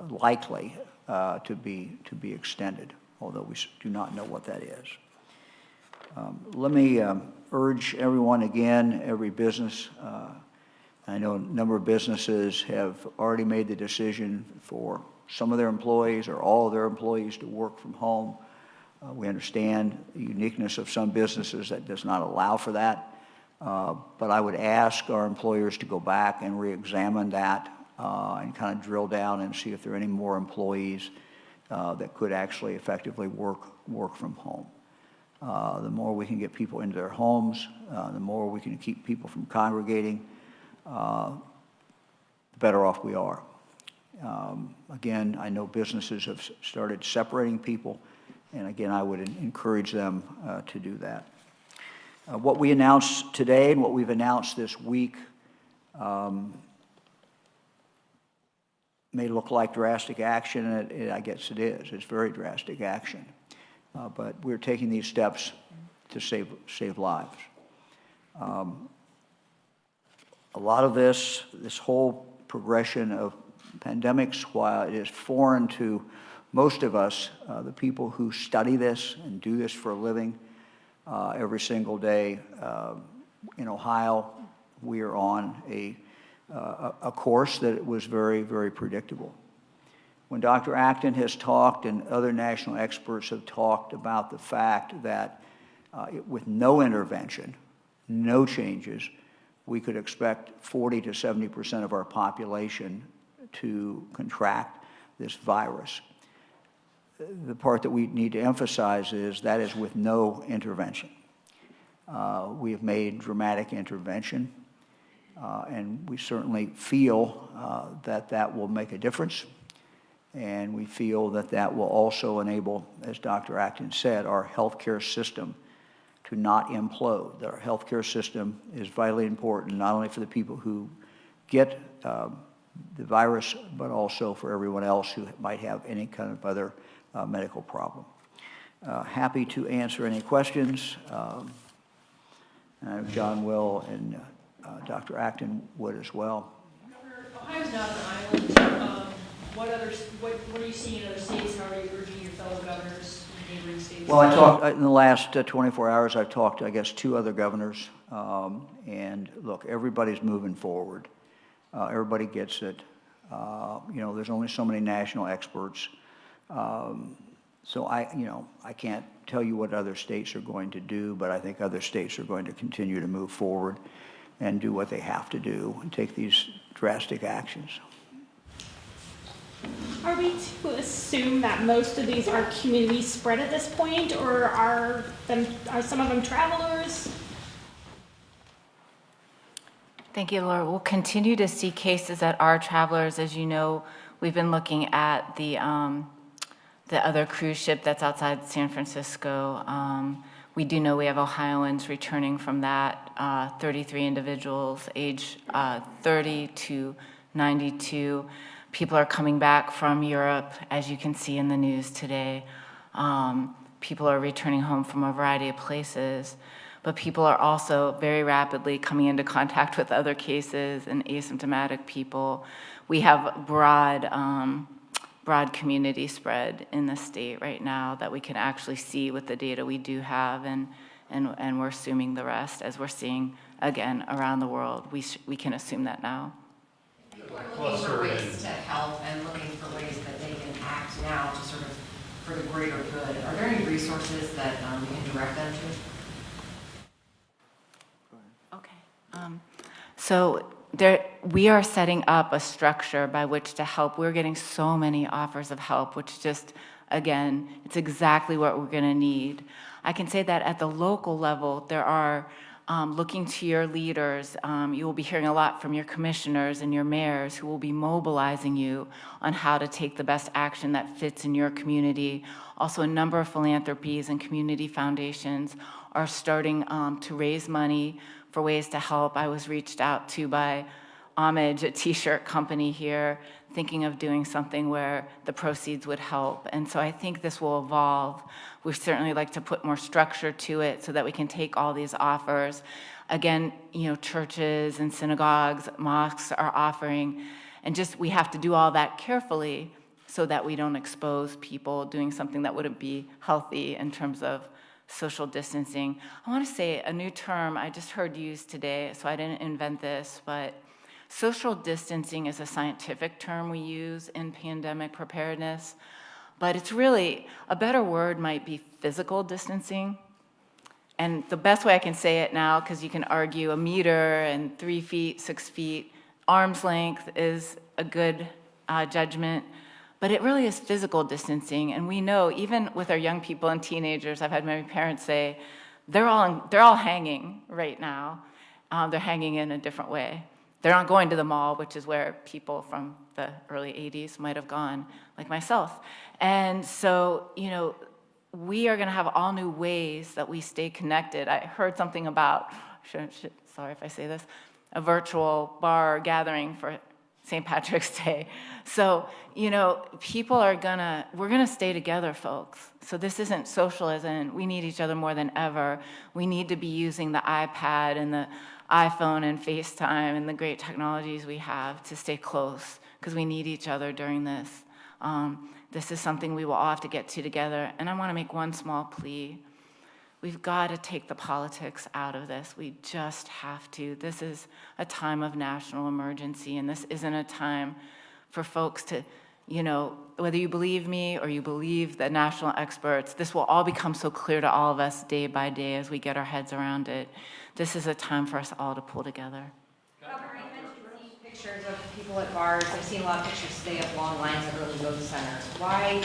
likely to be extended, although we do not know what that is. Let me urge everyone again, every business. I know a number of businesses have already made the decision for some of their employees or all of their employees to work from home. We understand the uniqueness of some businesses that does not allow for that. But I would ask our employers to go back and re-examine that and kind of drill down and see if there are any more employees that could actually effectively work from home. The more we can get people into their homes, the more we can keep people from congregating, the better off we are. Again, I know businesses have started separating people, and again, I would encourage them to do that. What we announced today and what we've announced this week may look like drastic action, and I guess it is. It's very drastic action. But we're taking these steps to save lives. A lot of this whole progression of pandemics, while it is foreign to most of us, the people who study this and do this for a living every single day, in Ohio, we are on a course that was very, very predictable. When Dr. Acton has talked and other national experts have talked about the fact that with no intervention, no changes, we could expect 40 to 70% of our population to contract this virus. The part that we need to emphasize is that is with no intervention. We have made dramatic intervention, and we certainly feel that that will make a difference. And we feel that that will also enable, as Dr. Acton said, our healthcare system to not implode. That our healthcare system is vitally important, not only for the people who get the virus, but also for everyone else who might have any kind of other medical problem. Happy to answer any questions. John will, and Dr. Acton would as well. Governor, Ohio's not an island. What are you seeing in other states? How are you urging your fellow governors in neighboring states? Well, I talked in the last 24 hours. I've talked to, I guess, 2 other governors, and look, everybody's moving forward. Everybody gets it. You know, there's only so many national experts, so I can't tell you what other states are going to do, but I think other states are going to continue to move forward and do what they have to do and take these drastic actions. Are we to assume that most of these are community spread at this point, or are some of them travelers? Thank you, Laura. We'll continue to see cases that are travelers. As you know, we've been looking at the other cruise ship that's outside San Francisco. We do know we have Ohioans returning from that, 33 individuals, age 30 to 92. People are coming back from Europe, as you can see in the news today. People are returning home from a variety of places, but people are also very rapidly coming into contact with other cases and asymptomatic people. We have broad community spread in the state right now that we can actually see with the data we do have, and we're assuming the rest, as we're seeing again around the world. We can assume that now. People are looking for ways to help and looking for ways that they can act now to sort of for the greater good. Are there any resources that we can direct them to? Okay. So we are setting up a structure by which to help. We're getting so many offers of help, which just, again, it's exactly what we're going to need. I can say that at the local level, there are looking to your leaders. You will be hearing a lot from your commissioners and your mayors who will be mobilizing you on how to take the best action that fits in your community. Also, a number of philanthropies and community foundations are starting to raise money for ways to help. I was reached out to by Homage, a t-shirt company here, thinking of doing something where the proceeds would help. And so I think this will evolve. We certainly like to put more structure to it so that we can take all these offers. Again, churches and synagogues, mosques are offering, and just we have to do all that carefully so that we don't expose people doing something that wouldn't be healthy in terms of social distancing. I want to say a new term I just heard used today, so I didn't invent this, but social distancing is a scientific term we use in pandemic preparedness, but it's really, a better word might be physical distancing. And the best way I can say it now, because you can argue 1 meter and 3 feet, 6 feet, arm's length is a good judgment, but it really is physical distancing. And we know, even with our young people and teenagers, I've had many parents say, they're all hanging right now. They're hanging in a different way. They're not going to the mall, which is where people from the early 80s might have gone, like myself. And so, we are going to have all new ways that we stay connected. I heard something about, sorry if I say this, a virtual bar gathering for St. Patrick's Day. So, people we're going to stay together, folks. So this isn't socialism. We need each other more than ever. We need to be using the iPad and the iPhone and FaceTime and the great technologies we have to stay close, because we need each other during this. This is something we will all have to get to together. And I want to make one small plea. We've got to take the politics out of this. We just have to. This is a time of national emergency, and this isn't a time for folks to, whether you believe me or you believe the national experts, this will all become so clear to all of us day by day as we get our heads around it. This is a time for us all to pull together. Governor, you mentioned seeing pictures of people at bars. I've seen a lot of pictures today of long lines at early vote centers. Why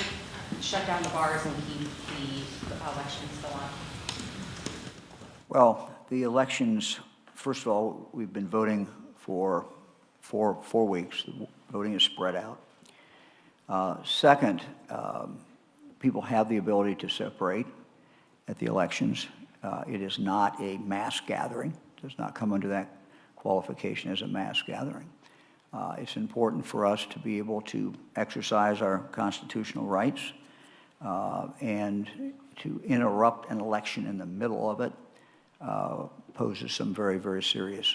shut down the bars and keep the elections still on? Well, the elections, first of all, we've been voting for 4 weeks. The voting is spread out. Second, people have the ability to separate at the elections. It is not a mass gathering. It does not come under that qualification as a mass gathering. It's important for us to be able to exercise our constitutional rights, and to interrupt an election in the middle of it poses some very, very serious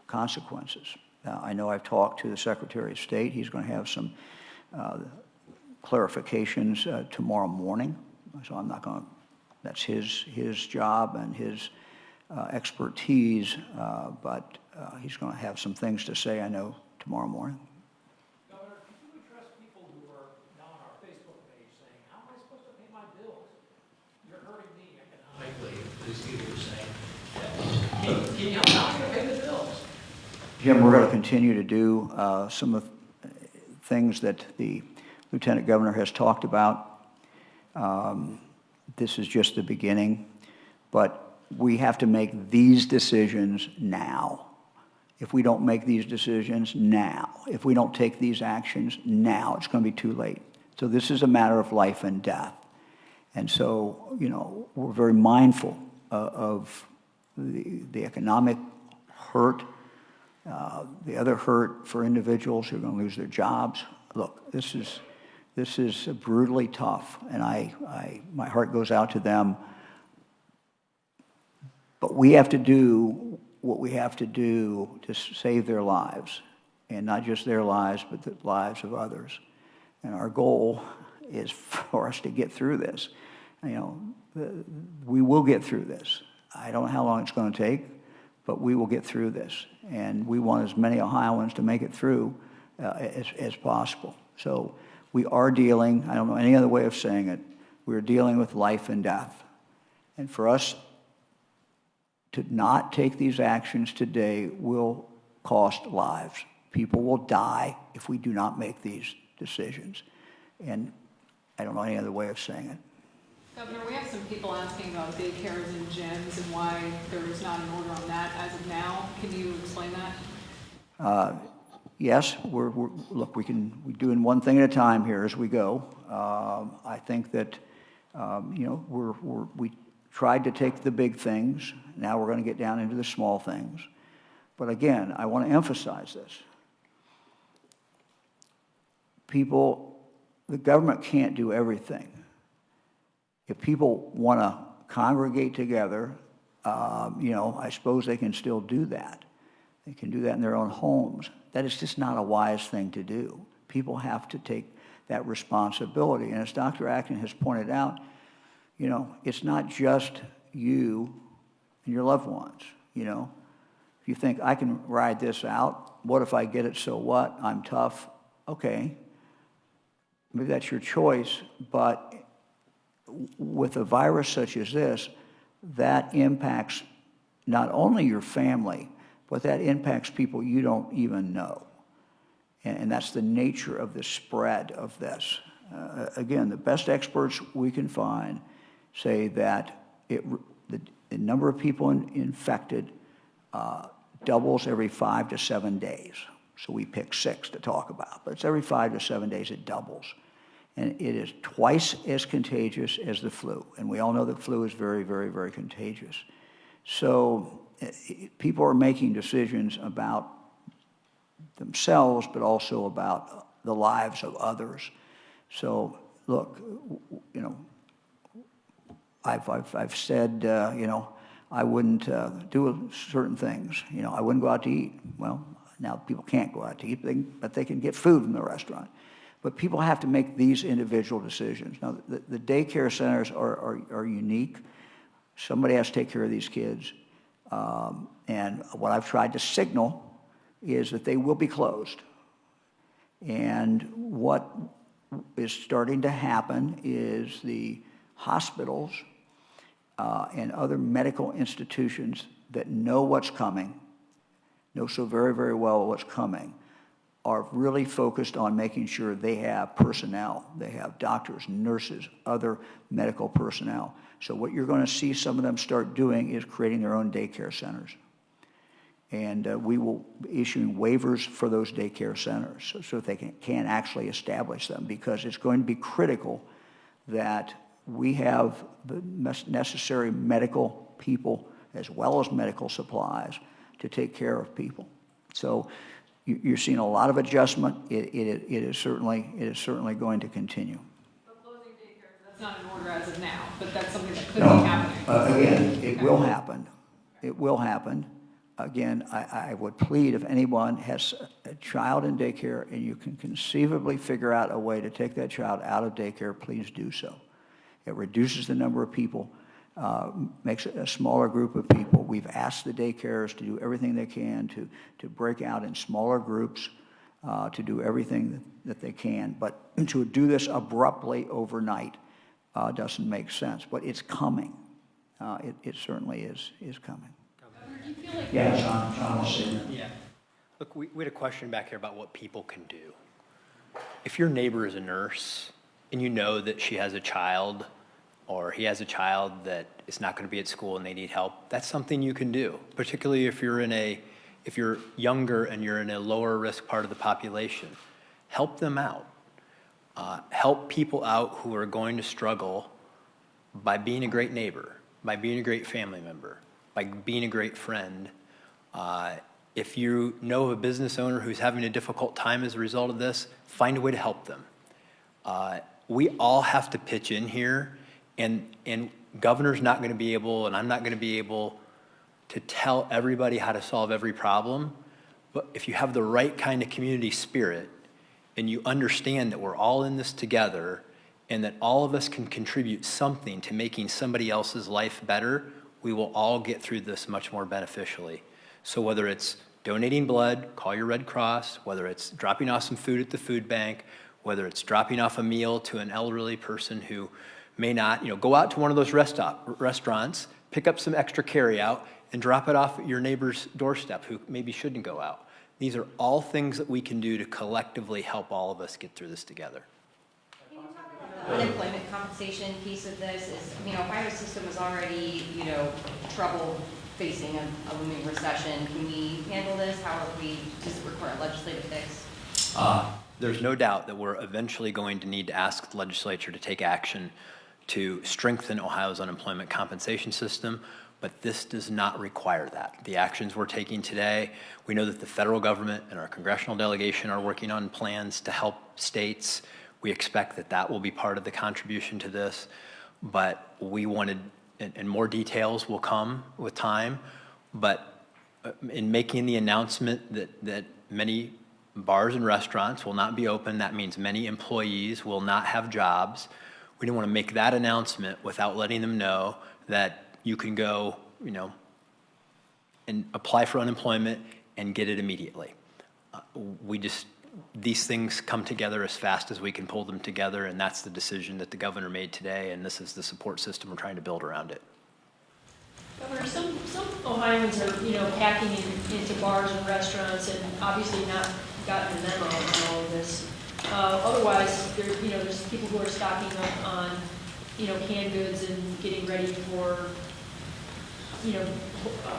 consequences. I know I've talked to the Secretary of State. He's going to have some clarifications tomorrow morning, so I'm not going to, that's his job and his expertise, but he's going to have some things to say, I know, tomorrow morning. Governor, could you address people who are now on our Facebook page saying, how am I supposed to pay my bills? You're hurting me economically, these people are saying. Can you help me? How am I going to pay the bills? Jim, we're going to continue to do some of the things that the Lieutenant Governor has talked about. This is just the beginning, but we have to make these decisions now. If we don't make these decisions now, if we don't take these actions now, it's going to be too late. So this is a matter of life and death. And so, we're very mindful of the economic hurt, the other hurt for individuals who are going to lose their jobs. Look, this is brutally tough, and my heart goes out to them. But we have to do what we have to do to save their lives, and not just their lives, but the lives of others. And our goal is for us to get through this. We will get through this. I don't know how long it's going to take, but we will get through this. And we want as many Ohioans to make it through as possible. So we are dealing, I don't know any other way of saying it, we're dealing with life and death. And for us to not take these actions today will cost lives. People will die if we do not make these decisions. And I don't know any other way of saying it. Governor, we have some people asking about daycares and gyms and why there is not an order on that as of now. Can you explain that? Yes, look, we're doing one thing at a time here as we go. I think that, we tried to take the big things. Now we're going to get down into the small things. But again, I want to emphasize this. The government can't do everything. If people want to congregate together, I suppose they can still do that. They can do that in their own homes. That is just not a wise thing to do. People have to take that responsibility. And as Dr. Acton has pointed out, it's not just you and your loved ones, If you think, I can ride this out, what if I get it, so what? I'm tough. Okay. Maybe that's your choice, but with a virus such as this, that impacts not only your family, but that impacts people you don't even know. And that's the nature of the spread of this. Again, the best experts we can find say that the number of people infected doubles every 5 to 7 days. So we pick 6 to talk about, but it's every 5 to 7 days it doubles. And it is twice as contagious as the flu. And we all know that flu is very, very, very contagious. So people are making decisions about themselves, but also about the lives of others. So look, I've said, I wouldn't do certain things. I wouldn't go out to eat. Well, now people can't go out to eat, but they can get food from the restaurant. But people have to make these individual decisions. Now, the daycare centers are unique. Somebody has to take care of these kids. And what I've tried to signal is that they will be closed. And what is starting to happen is the hospitals and other medical institutions that know what's coming, know so very, very well what's coming, are really focused on making sure they have personnel. They have doctors, nurses, other medical personnel. So what you're going to see some of them start doing is creating their own daycare centers. And we will be issuing waivers for those daycare centers so that they can actually establish them, because it's going to be critical that we have the necessary medical people as well as medical supplies to take care of people. So you're seeing a lot of adjustment. It is certainly going to continue. But closing daycares, that's not an order as of now, but that's something that could be happening. Again, it will happen. It will happen. Again, I would plead, if anyone has a child in daycare and you can conceivably figure out a way to take that child out of daycare, please do so. It reduces the number of people, makes it a smaller group of people. We've asked the daycares to do everything they can to break out in smaller groups, to do everything that they can. But to do this abruptly overnight doesn't make sense. But it's coming. It certainly is coming. Yeah, John will say that. Yeah. Look, we had a question back here about what people can do. If your neighbor is a nurse and you know that she has a child or he has a child that is not going to be at school and they need help, that's something you can do, particularly if you're younger and you're in a lower risk part of the population. Help them out. Help people out who are going to struggle by being a great neighbor, by being a great family member, by being a great friend. If you know of a business owner who's having a difficult time as a result of this, find a way to help them. We all have to pitch in here, and governor's not going to be able, and I'm not going to be able to tell everybody how to solve every problem, but if you have the right kind of community spirit and you understand that we're all in this together and that all of us can contribute something to making somebody else's life better, we will all get through this much more beneficially. So whether it's donating blood, call your Red Cross, whether it's dropping off some food at the food bank, whether it's dropping off a meal to an elderly person who may not, go out to one of those restaurants, pick up some extra carryout, and drop it off at your neighbor's doorstep who maybe shouldn't go out. These are all things that we can do to collectively help all of us get through this together. Can you talk about the unemployment compensation piece of this? If our system is already, trouble facing a looming recession, can we handle this? Does it require a legislative fix? There's no doubt that we're eventually going to need to ask the legislature to take action to strengthen Ohio's unemployment compensation system, but this does not require that. The actions we're taking today, we know that the federal government and our congressional delegation are working on plans to help states. We expect that that will be part of the contribution to this, but we wanted, and more details will come with time, but in making the announcement that many bars and restaurants will not be open, that means many employees will not have jobs. We didn't want to make that announcement without letting them know that you can go, and apply for unemployment and get it immediately. These things come together as fast as we can pull them together, and that's the decision that the governor made today, and this is the support system we're trying to build around it. Governor, some Ohioans are, packing into bars and restaurants and obviously not gotten a memo on all of this. Otherwise, there's people who are stocking up on, canned goods and getting ready for,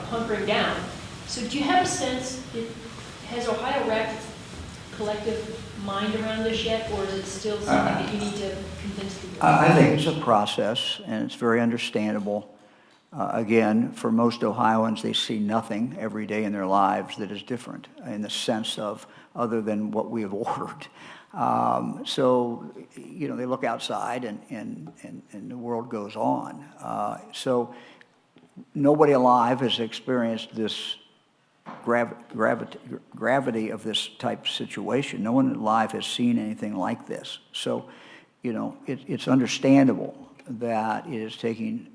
hunkering down. So do you have a sense, has Ohio wrapped its collective mind around this yet, or is it still something that you need to convince people? I think it's a process, and it's very understandable. Again, for most Ohioans, they see nothing every day in their lives that is different in the sense of other than what we have ordered. So, they look outside and the world goes on. So nobody alive has experienced this gravity of this type of situation. No one alive has seen anything like this. So, it's understandable that it is taking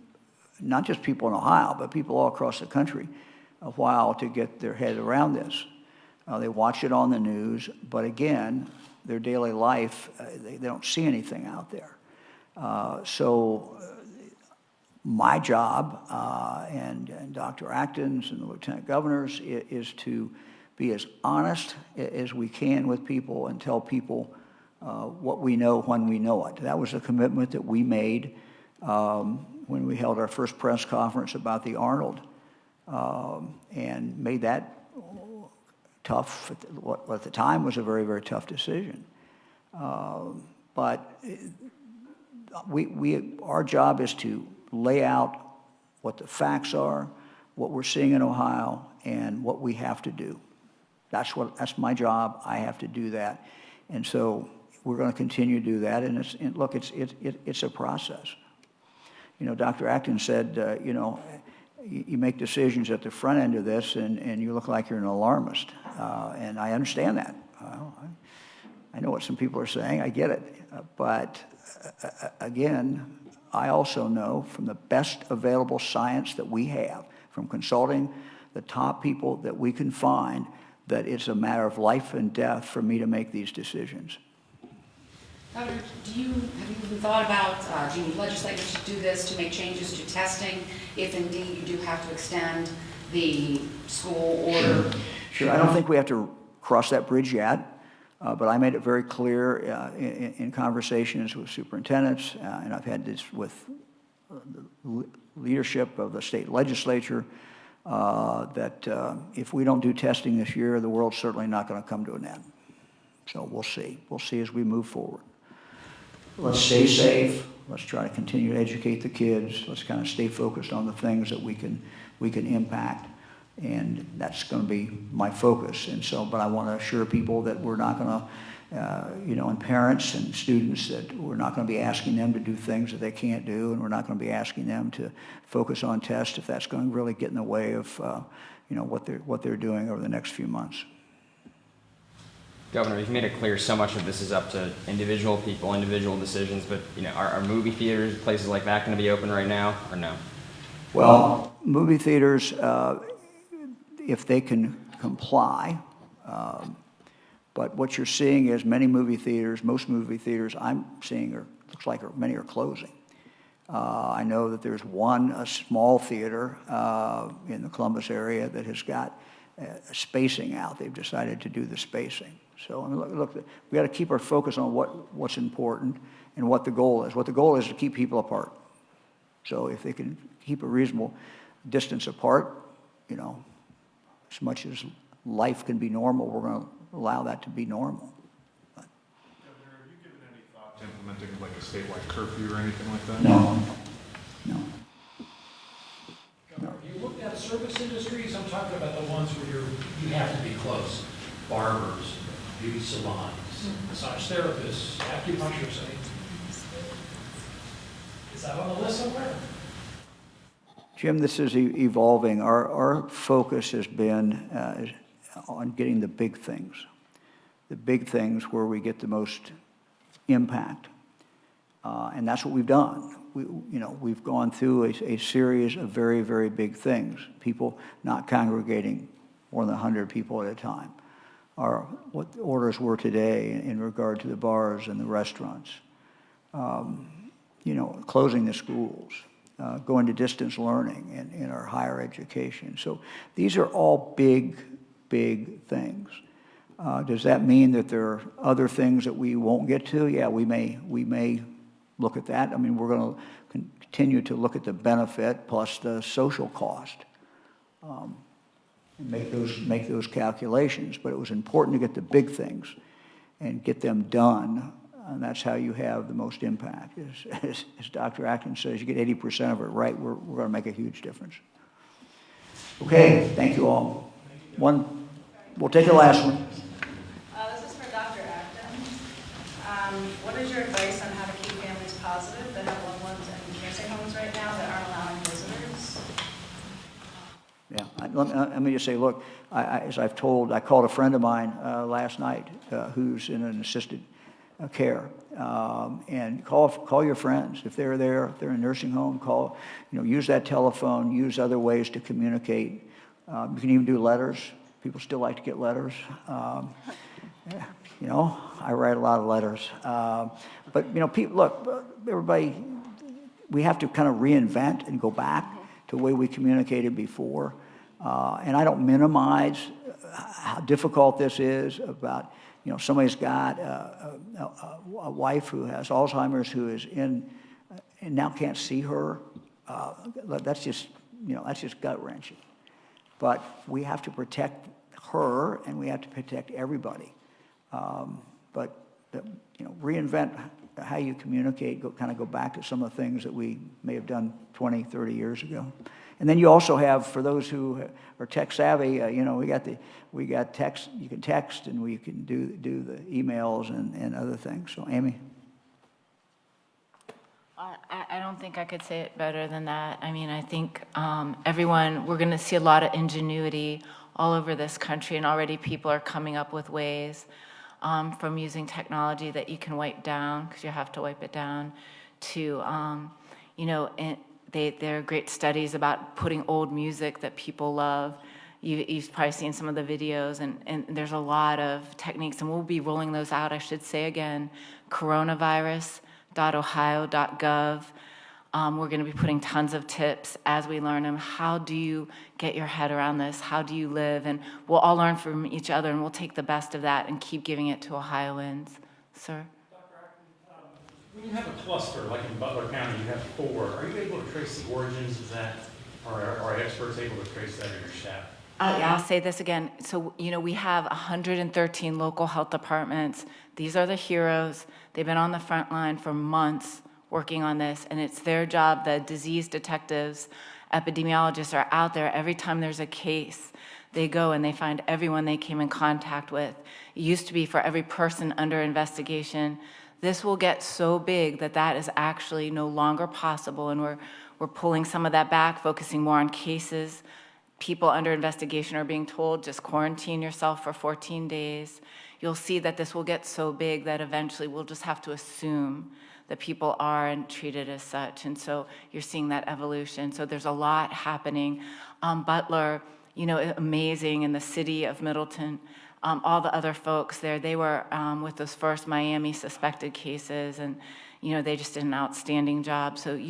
not just people in Ohio, but people all across the country a while to get their head around this. They watch it on the news, but again, their daily life, they don't see anything out there. So my job and Dr. Acton's and the lieutenant governors is to be as honest as we can with people and tell people what we know when we know it. That was a commitment that we made when we held our first press conference about the Arnold, and made that tough. What at the time was a very, very tough decision. But our job is to lay out what the facts are, what we're seeing in Ohio, and what we have to do. That's my job. I have to do that, and so we're going to continue to do that. And it's a process. Dr. Acton said, you make decisions at the front end of this, and you look like you're an alarmist. And I understand that. I know what some people are saying. I get it. But again, I also know from the best available science that we have, from consulting the top people that we can find, that it's a matter of life and death for me to make these decisions. Governor, have you even thought about, do you need legislators to do this, to make changes to testing, if indeed you do have to extend the school order? Sure. I don't think we have to cross that bridge yet, but I made it very clear in conversations with superintendents, and I've had this with the leadership of the state legislature, that if we don't do testing this year, the world's certainly not going to come to an end. So we'll see. We'll see as we move forward. Let's stay safe. Let's try to continue to educate the kids. Let's kind of stay focused on the things that we can impact, and that's going to be my focus. And so, but I want to assure people that we're not going to, and parents and students, that we're not going to be asking them to do things that they can't do, and we're not going to be asking them to focus on tests if that's going to really get in the way of, what they're doing over the next few months. Governor, you've made it clear so much of this is up to individual people, individual decisions, but are movie theaters, places like that going to be open right now, or no? Well, movie theaters, if they can comply, but what you're seeing is most movie theaters I'm seeing looks like many are closing. I know that there's a small theater in the Columbus area that has got spacing out. They've decided to do the spacing. So look, we got to keep our focus on what's important and what the goal is. What the goal is to keep people apart. So if they can keep a reasonable distance apart, as much as life can be normal, we're going to allow that to be normal. Governor, have you given any thought Implementing like a statewide curfew or anything like that? No. Have you looked at service industries? I'm talking about the ones where you have to be close. Barbers, beauty salons, massage therapists, acupuncturists. Is that on the list somewhere? Jim, this is evolving. Our focus has been on getting the big things where we get the most impact. And that's what we've done. We've gone through a series of very, very big things. People not congregating more than 100 people at a time. What the orders were today in regard to the bars and the restaurants. Closing the schools. Going to distance learning in our higher education. So these are all big, big things. Does that mean that there are other things that we won't get to? Yeah, we may look at that. I mean, we're going to continue to look at the benefit plus the social cost. And make those calculations. But it was important to get the big things and get them done. And that's how you have the most impact. As Dr. Atkins says, you get 80% of it right, we're going to make a huge difference. Okay, thank you all. We'll take the last one. This is for Dr. Atkins. What is your advice on how to keep families positive that have loved ones in nursing homes right now that aren't allowing visitors? Yeah, let me just say, look, as I've told, I called a friend of mine last night who's in an assisted care, and call your friends if they're there, if they're in a nursing home. Call, use that telephone, use other ways to communicate. You can even do letters. People still like to get letters. I write a lot of letters. But people, look, everybody, we have to kind of reinvent and go back to the way we communicated before. And I don't minimize how difficult this is about. Somebody's got a wife who has Alzheimer's who is and now can't see her. That's just gut wrenching. But we have to protect her and we have to protect everybody. Reinvent how you communicate. Go back to some of the things that we may have done 20, 30 years ago. And then you also have, for those who are tech savvy, we got text. You can text, and we can do the emails and other things. So, Amy. I don't think I could say it better than that. I mean, I think we're going to see a lot of ingenuity all over this country, and already people are coming up with ways from using technology that you can wipe down, because you have to wipe it down, to, there are great studies about putting old music that people love. You've probably seen some of the videos, and there's a lot of techniques, and we'll be rolling those out, I should say again, coronavirus.ohio.gov. We're going to be putting tons of tips as we learn them. How do you get your head around this? How do you live? And we'll all learn from each other, and we'll take the best of that and keep giving it to Ohioans. Sir? When you have a cluster, like in Butler County, you have 4, are you able to trace the origins of that? Or are experts able to trace that in your staff? Yeah, I'll say this again. So, we have 113 local health departments. These are the heroes. They've been on the front line for months working on this, and it's their job. The disease detectives, epidemiologists are out there every time there's a case. They go and they find everyone they came in contact with. It used to be for every person under investigation. This will get so big that is actually no longer possible, and we're pulling some of that back, focusing more on cases. People under investigation are being told, just quarantine yourself for 14 days. You'll see that this will get so big that eventually we'll just have to assume that people are and treated as such. And so you're seeing that evolution. So there's a lot happening. Butler, amazing, in the city of Middleton. All the other folks there, they were with those first Miami suspected cases, and they just did an outstanding job. So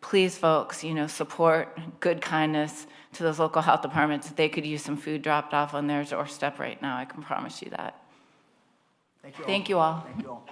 please, folks, support good kindness to those local health departments. They could use some food dropped off on their doorstep right now. I can promise you that. Thank you all. Thank you all. Thank you all.